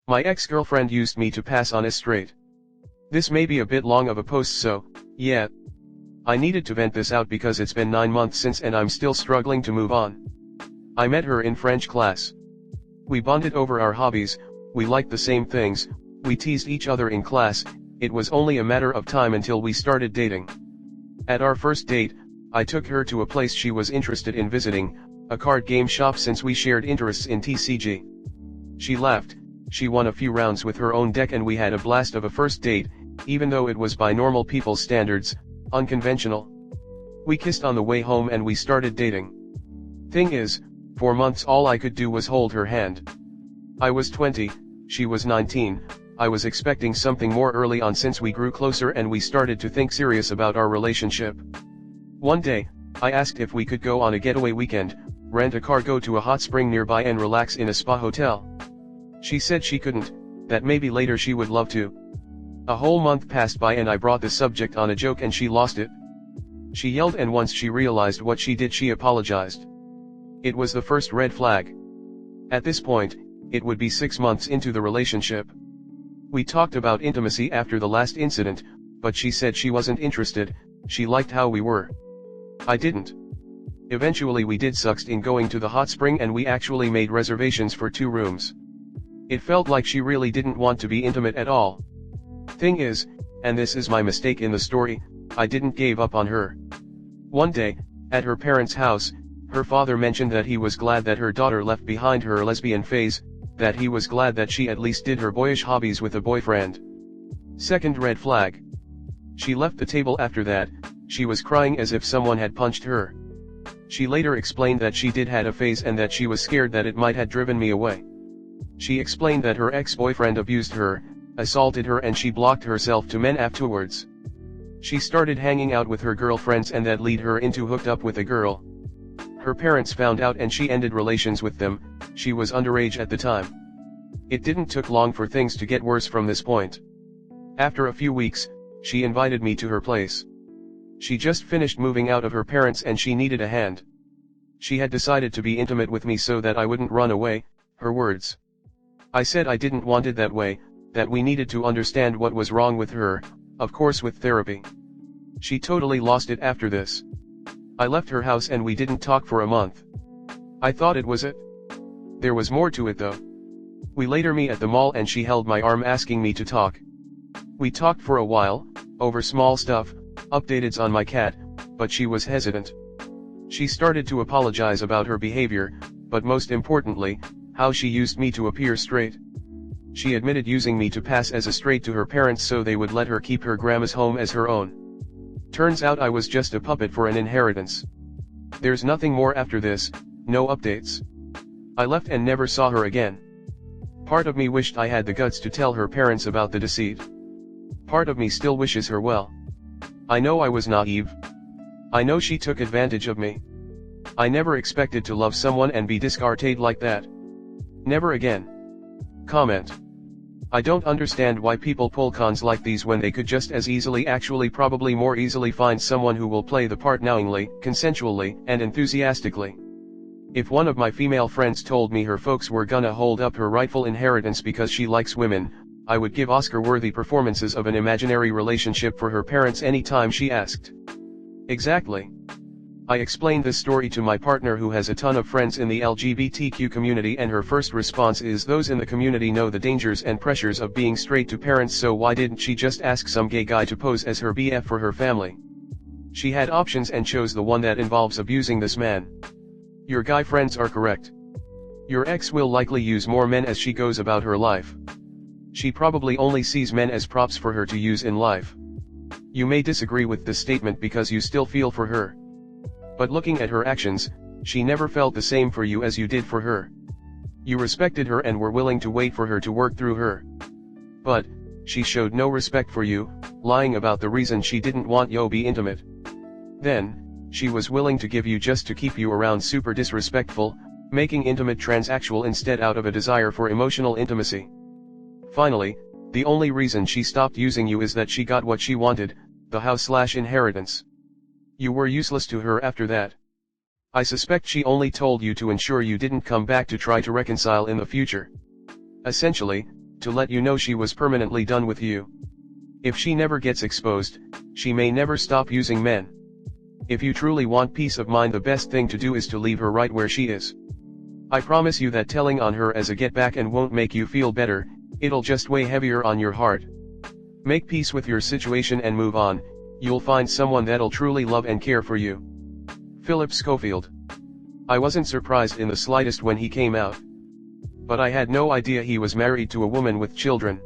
My ex-girlfriend used me to pass on as straight. This may be a bit long of a post, so, yeah. I needed to vent this out because it's been 9 months since and I'm still struggling to move on. I met her in French class. We bonded over our hobbies, we liked the same things, we teased each other in class. It was only a matter of time until we started dating. At our first date, I took her to a place she was interested in visiting, a card game shop, since we shared interests in TCG. She laughed, she won a few rounds with her own deck and we had a blast of a first date, even though it was by normal people's standards, unconventional. We kissed on the way home and we started dating. Thing is, for months all I could do was hold her hand. I was 20, she was 19, I was expecting something more early on since we grew closer and we started to think serious about our relationship. One day, I asked if we could go on a getaway weekend, rent a car, go to a hot spring nearby and relax in a spa hotel. She said she couldn't, that maybe later she would love to. A whole month passed by and I brought the subject on a joke and she lost it. She yelled, and once she realized what she did, she apologized. It was the first red flag. At this point, it would be 6 months into the relationship. We talked about intimacy after the last incident, but she said she wasn't interested, she liked how we were. I didn't. Eventually we did succeed in going to the hot spring and we actually made reservations for 2 rooms. It felt like she really didn't want to be intimate at all. Thing is, and this is my mistake in the story, I didn't give up on her. One day, at her parents' house, her father mentioned that he was glad that her daughter left behind her lesbian phase, that he was glad that she at least did her boyish hobbies with a boyfriend. Second red flag. She left the table after that, she was crying as if someone had punched her. She later explained that she did had a phase and that she was scared that it might have driven me away. She explained that her ex-boyfriend abused her, assaulted her, and she blocked herself to men afterwards. She started hanging out with her girlfriends and that led her into hooked up with a girl. Her parents found out and she ended relations with them. She was underage at the time. It didn't took long for things to get worse from this point. After a few weeks, she invited me to her place. She just finished moving out of her parents and she needed a hand. She had decided to be intimate with me so that I wouldn't run away, her words. I said I didn't want it that way, that we needed to understand what was wrong with her, of course with therapy. She totally lost it after this. I left her house and we didn't talk for a month. I thought it was it. There was more to it though. We later met at the mall and she held my arm asking me to talk. We talked for a while, over small stuff, updates on my cat, but she was hesitant. She started to apologize about her behavior, but most importantly, how she used me to appear straight. She admitted using me to pass as a straight to her parents so they would let her keep her grandma's home as her own. Turns out I was just a puppet for an inheritance. There's nothing more after this, no updates. I left and never saw her again. Part of me wished I had the guts to tell her parents about the deceit. Part of me still wishes her well. I know I was naive. I know she took advantage of me. I never expected to love someone and be discarded like that. Never again. Comment. I don't understand why people pull cons like these when they could just as easily, actually probably more easily, find someone who will play the part knowingly, consensually, and enthusiastically. If one of my female friends told me her folks were gonna hold up her rightful inheritance because she likes women, I would give Oscar-worthy performances of an imaginary relationship for her parents anytime she asked. Exactly. I explained this story to my partner who has a ton of friends in the LGBTQ community and her first response is those in the community know the dangers and pressures of being straight to parents, so why didn't she just ask some gay guy to pose as her BF for her family? She had options and chose the one that involves abusing this man. Your guy friends are correct. Your ex will likely use more men as she goes about her life. She probably only sees men as props for her to use in life. You may disagree with this statement because you still feel for her. But looking at her actions, she never felt the same for you as you did for her. You respected her and were willing to wait for her to work through her. But, she showed no respect for you, lying about the reason she didn't want you to be intimate. Then, she was willing to give you just to keep you around, super disrespectful, making intimate transactional instead out of a desire for emotional intimacy. Finally, the only reason she stopped using you is that she got what she wanted, the house/inheritance. You were useless to her after that. I suspect she only told you to ensure you didn't come back to try to reconcile in the future. Essentially, to let you know she was permanently done with you. If she never gets exposed, she may never stop using men. If you truly want peace of mind, the best thing to do is to leave her right where she is. I promise you that telling on her as a get back and won't make you feel better, it'll just weigh heavier on your heart. Make peace with your situation and move on, you'll find someone that'll truly love and care for you. Philip Schofield. I wasn't surprised in the slightest when he came out. But I had no idea he was married to a woman with children.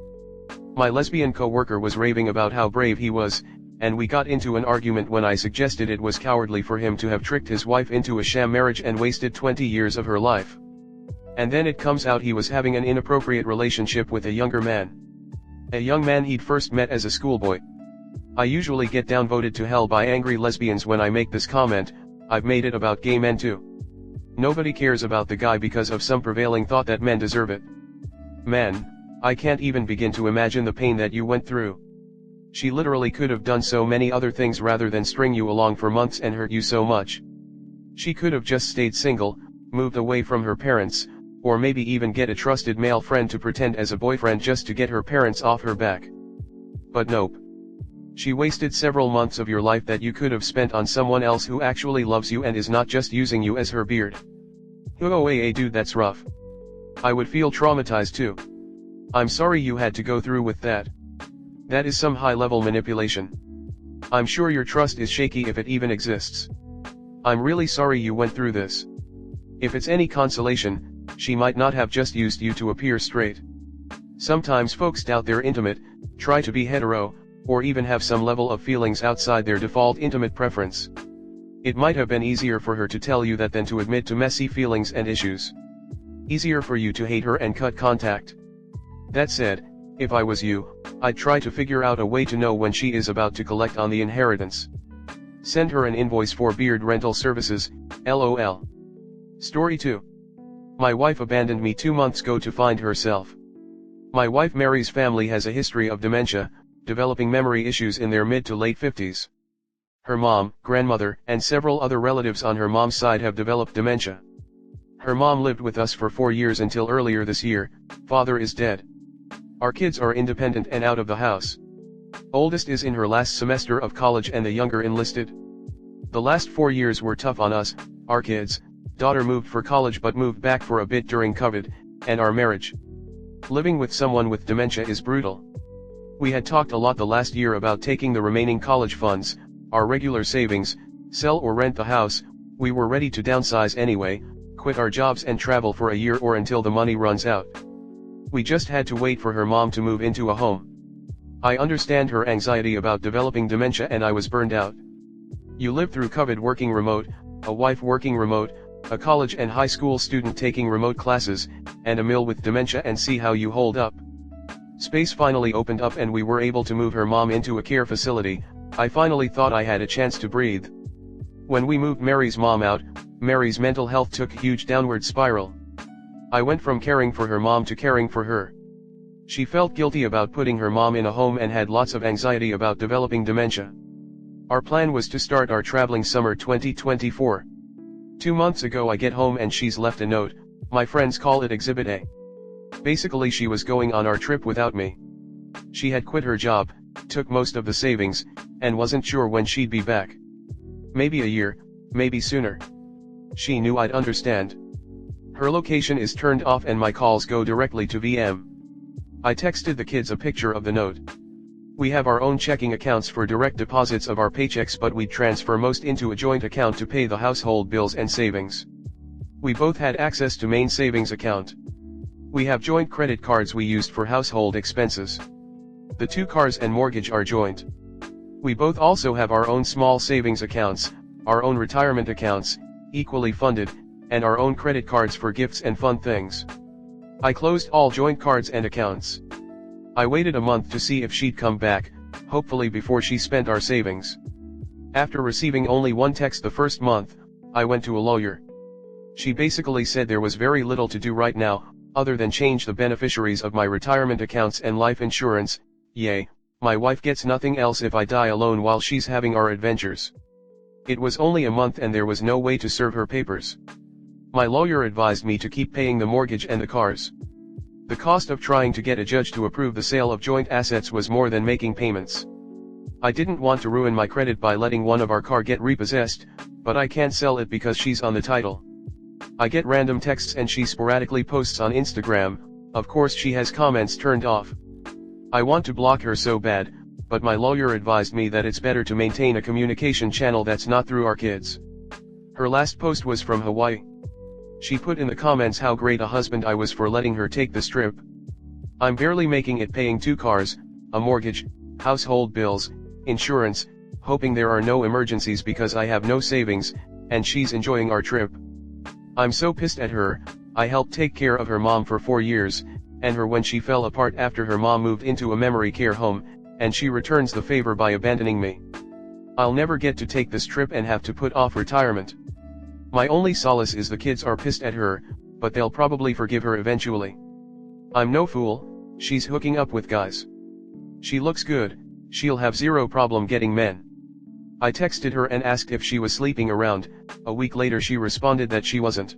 My lesbian co-worker was raving about how brave he was, and we got into an argument when I suggested it was cowardly for him to have tricked his wife into a sham marriage and wasted 20 years of her life. And then it comes out he was having an inappropriate relationship with a younger man. A young man he'd first met as a schoolboy. I usually get downvoted to hell by angry lesbians when I make this comment. I've made it about gay men too. Nobody cares about the guy because of some prevailing thought that men deserve it. Man, I can't even begin to imagine the pain that you went through. She literally could have done so many other things rather than string you along for months and hurt you so much. She could have just stayed single, moved away from her parents, or maybe even get a trusted male friend to pretend as a boyfriend just to get her parents off her back. But nope. She wasted several months of your life that you could have spent on someone else who actually loves you and is not just using you as her beard. Oh, dude, that's rough. I would feel traumatized too. I'm sorry you had to go through with that. That is some high-level manipulation. I'm sure your trust is shaky if it even exists. I'm really sorry you went through this. If it's any consolation, she might not have just used you to appear straight. Sometimes folks doubt they're intimate, try to be hetero, or even have some level of feelings outside their default intimate preference. It might have been easier for her to tell you that than to admit to messy feelings and issues. Easier for you to hate her and cut contact. That said, if I was you, I'd try to figure out a way to know when she is about to collect on the inheritance. Send her an invoice for beard rental services, LOL. Story 2. My wife abandoned me 2 months ago to find herself. My wife Mary's family has a history of dementia, developing memory issues in their mid to late 50s. Her mom, grandmother, and several other relatives on her mom's side have developed dementia. Her mom lived with us for 4 years until earlier this year. Father is dead. Our kids are independent and out of the house. Oldest is in her last semester of college and the younger enlisted. The last 4 years were tough on us, our kids. Daughter moved for college but moved back for a bit during COVID, and our marriage. Living with someone with dementia is brutal. We had talked a lot the last year about taking the remaining college funds, our regular savings, sell or rent the house. We were ready to downsize anyway, quit our jobs and travel for a year or until the money runs out. We just had to wait for her mom to move into a home. I understand her anxiety about developing dementia and I was burned out. You live through COVID working remote, a wife working remote, a college and high school student taking remote classes, and a mill with dementia and see how you hold up. Space finally opened up and we were able to move her mom into a care facility. I finally thought I had a chance to breathe. When we moved Mary's mom out, Mary's mental health took a huge downward spiral. I went from caring for her mom to caring for her. She felt guilty about putting her mom in a home and had lots of anxiety about developing dementia. Our plan was to start our traveling summer 2024. 2 months ago I get home and she's left a note. My friends call it Exhibit A. Basically she was going on our trip without me. She had quit her job, took most of the savings, and wasn't sure when she'd be back. Maybe a year, maybe sooner. She knew I'd understand. Her location is turned off and my calls go directly to VM. I texted the kids a picture of the note. We have our own checking accounts for direct deposits of our paychecks, but we'd transfer most into a joint account to pay the household bills and savings. We both had access to main savings account. We have joint credit cards we used for household expenses. The 2 cars and mortgage are joint. We both also have our own small savings accounts, our own retirement accounts, equally funded, and our own credit cards for gifts and fun things. I closed all joint cards and accounts. I waited a month to see if she'd come back, hopefully before she spent our savings. After receiving only one text the first month, I went to a lawyer. She basically said there was very little to do right now, other than change the beneficiaries of my retirement accounts and life insurance. Yay, my wife gets nothing else if I die alone while she's having our adventures. It was only a month and there was no way to serve her papers. My lawyer advised me to keep paying the mortgage and the cars. The cost of trying to get a judge to approve the sale of joint assets was more than making payments. I didn't want to ruin my credit by letting one of our car get repossessed, but I can't sell it because she's on the title. I get random texts and she sporadically posts on Instagram. Of course she has comments turned off. I want to block her so bad, but my lawyer advised me that it's better to maintain a communication channel that's not through our kids. Her last post was from Hawaii. She put in the comments how great a husband I was for letting her take this trip. I'm barely making it paying 2 cars, a mortgage, household bills, insurance, hoping there are no emergencies because I have no savings, and she's enjoying our trip. I'm so pissed at her. I helped take care of her mom for 4 years, and her when she fell apart after her mom moved into a memory care home, and she returns the favor by abandoning me. I'll never get to take this trip and have to put off retirement. My only solace is the kids are pissed at her, but they'll probably forgive her eventually. I'm no fool, she's hooking up with guys. She looks good, she'll have zero problem getting men. I texted her and asked if she was sleeping around. A week later she responded that she wasn't.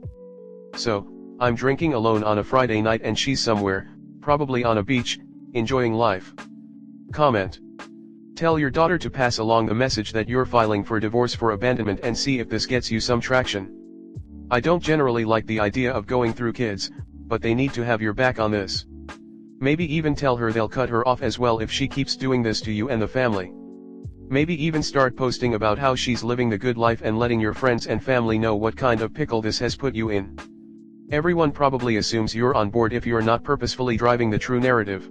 So, I'm drinking alone on a Friday night and she's somewhere, probably on a beach, enjoying life. Comment. Tell your daughter to pass along the message that you're filing for divorce for abandonment and see if this gets you some traction. I don't generally like the idea of going through kids, but they need to have your back on this. Maybe even tell her they'll cut her off as well if she keeps doing this to you and the family. Maybe even start posting about how she's living the good life and letting your friends and family know what kind of pickle this has put you in. Everyone probably assumes you're on board if you're not purposefully driving the true narrative.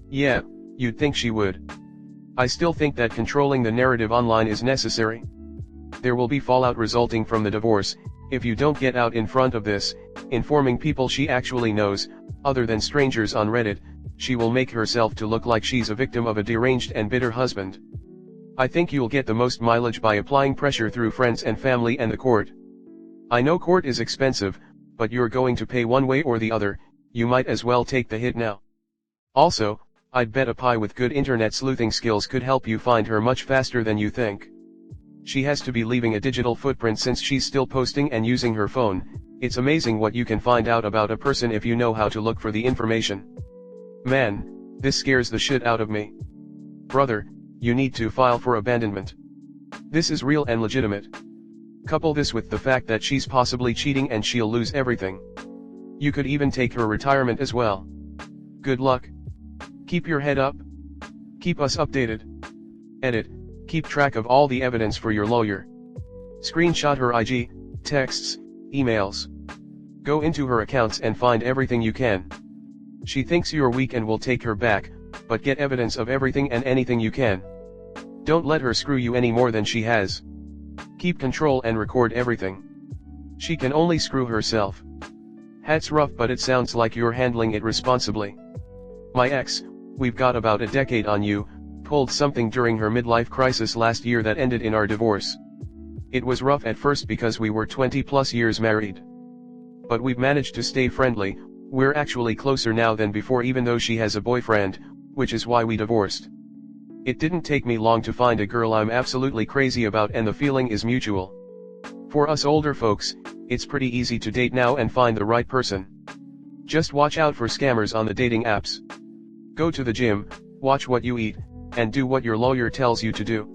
Yeah, you'd think she would. I still think that controlling the narrative online is necessary. There will be fallout resulting from the divorce, if you don't get out in front of this, informing people she actually knows, other than strangers on Reddit. She will make herself to look like she's a victim of a deranged and bitter husband. I think you'll get the most mileage by applying pressure through friends and family and the court. I know court is expensive, but you're going to pay one way or the other, you might as well take the hit now. Also, I'd bet a pie with good internet sleuthing skills could help you find her much faster than you think. She has to be leaving a digital footprint since she's still posting and using her phone. It's amazing what you can find out about a person if you know how to look for the information. Man, this scares the shit out of me. Brother, you need to file for abandonment. This is real and legitimate. Couple this with the fact that she's possibly cheating and she'll lose everything. You could even take her retirement as well. Good luck. Keep your head up. Keep us updated. Edit. Keep track of all the evidence for your lawyer. Screenshot her IG, texts, emails. Go into her accounts and find everything you can. She thinks you're weak and will take her back, but get evidence of everything and anything you can. Don't let her screw you any more than she has. Keep control and record everything. She can only screw herself. That's rough, but it sounds like you're handling it responsibly. My ex, we've got about a decade on you, pulled something during her midlife crisis last year that ended in our divorce. It was rough at first because we were 20+ years married. But we've managed to stay friendly. We're actually closer now than before, even though she has a boyfriend, which is why we divorced. It didn't take me long to find a girl I'm absolutely crazy about, and the feeling is mutual. For us older folks, it's pretty easy to date now and find the right person. Just watch out for scammers on the dating apps. Go to the gym, watch what you eat, and do what your lawyer tells you to do.